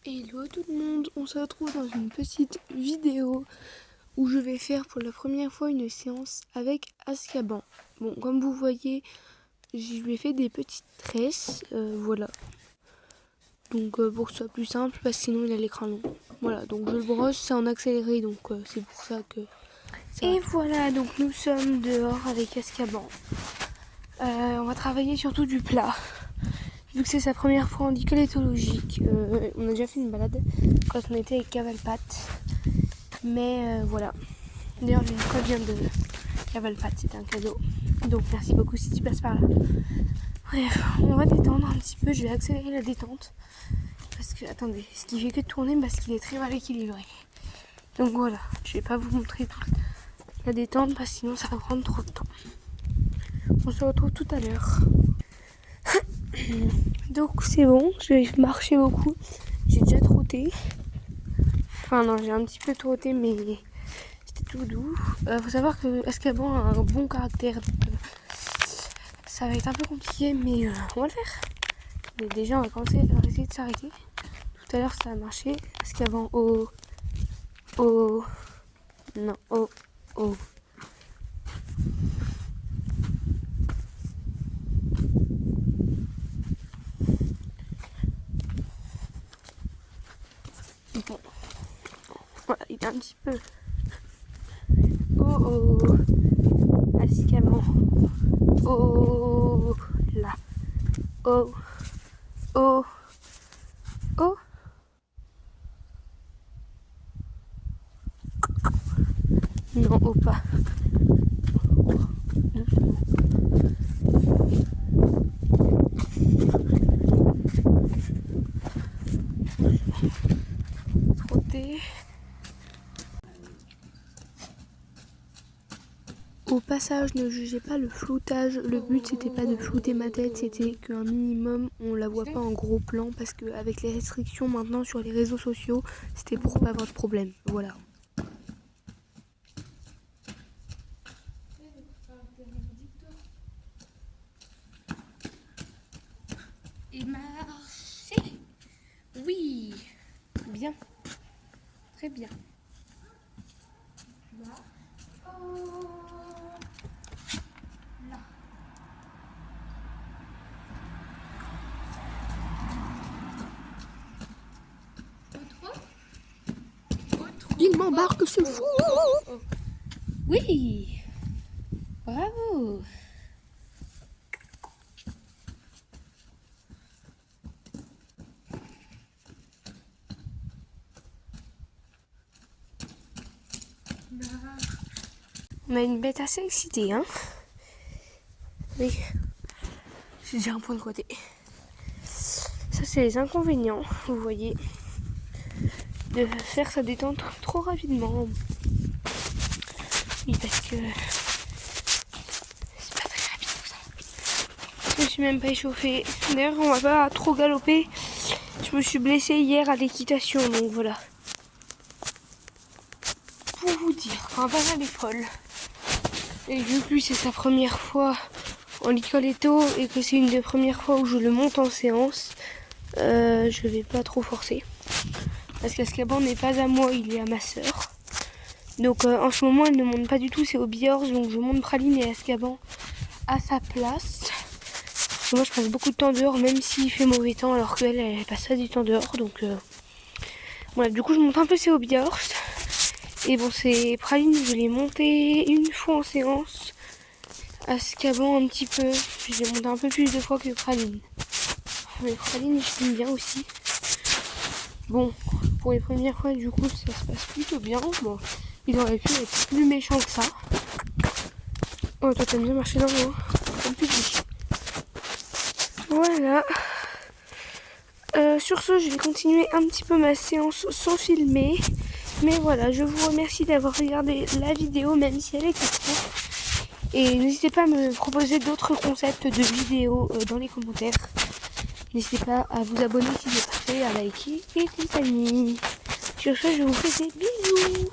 Hello tout le monde, on se retrouve dans une petite vidéo où je vais faire pour la première fois une séance avec Azkaban. Bon, comme vous voyez, je lui ai fait des petites tresses, voilà. Donc pour que ce soit plus simple, parce que sinon il a l'écran long. Voilà, donc je le brosse, c'est en accéléré, donc c'est pour ça que... Et voilà, donc nous sommes dehors avec Azkaban. On va travailler surtout du plat. Vu que c'est sa première fois en école éthologique, on a déjà fait une balade quand on était avec Cavalpat. Mais voilà. D'ailleurs, l'école vient de Cavalpat, c'était un cadeau. Donc merci beaucoup si tu passes par là. Bref, on va détendre un petit peu, je vais accélérer la détente. Parce que, attendez, ce qui fait que de tourner parce qu'il est très mal équilibré. Donc voilà, je vais pas vous montrer toute la détente parce que sinon ça va prendre trop de temps. On se retrouve tout à l'heure. Donc c'est bon, j'ai marché beaucoup, j'ai déjà trotté. Enfin non, j'ai un petit peu trotté mais c'était tout doux. Faut savoir que Azkaban a un bon caractère, donc ça va être un peu compliqué mais on va le faire. Mais déjà on va commencer à essayer de s'arrêter. Tout à l'heure ça a marché, Azkaban non, Bon, voilà, il est un petit peu... Azkaban. Là. Oh. Non, pas. Doucement. Trotter. Au passage, ne jugez pas le floutage. Le but c'était pas de flouter ma tête, c'était qu'un minimum on la voit pas en gros plan parce qu'avec les restrictions maintenant sur les réseaux sociaux, c'était pour pas avoir de problème. Voilà. Et marcher. Oui. Bien. Très bien. Là. Là. Il m'embarque ce fou. Oui. Bravo. On a une bête assez excitée, hein. Oui. J'ai déjà un point de côté. Ça, c'est les inconvénients, vous voyez, de faire sa détente trop rapidement. Oui, parce que c'est pas très rapide tout ça. Je me suis même pas échauffée. D'ailleurs, on va pas trop galoper. Je me suis blessée hier à l'équitation, donc voilà. Pour vous dire, un banal est folle. Et vu que lui, c'est sa première fois en école étho et que c'est une des premières fois où je le monte en séance, je vais pas trop forcer. Parce qu'Azkaban n'est pas à moi, il est à ma sœur. Donc en ce moment, elle ne monte pas du tout, c'est au Bihorz, donc je monte Praline et Azkaban à sa place. Parce que moi, je passe beaucoup de temps dehors, même s'il fait mauvais temps, alors qu'elle, elle passe pas du temps dehors. Donc voilà, du coup, je monte un peu c'est au Bihorz. Et bon, c'est Praline, je l'ai monté une fois en séance. Azkaban un petit peu, je l'ai monté un peu plus de fois que Praline. Mais Praline, je l'aime bien aussi. Bon, pour les premières fois, du coup, ça se passe plutôt bien. Bon, il aurait pu être plus méchant que ça. Oh, toi, t'aimes bien marcher dans l'eau, comme tu dis. Voilà. Sur ce, je vais continuer un petit peu ma séance sans filmer. Mais voilà, je vous remercie d'avoir regardé la vidéo, même si elle était courte. Et n'hésitez pas à me proposer d'autres concepts de vidéos dans les commentaires. N'hésitez pas à vous abonner si ce n'est pas fait, à liker et compagnie. Sur ce, je vous fais des bisous.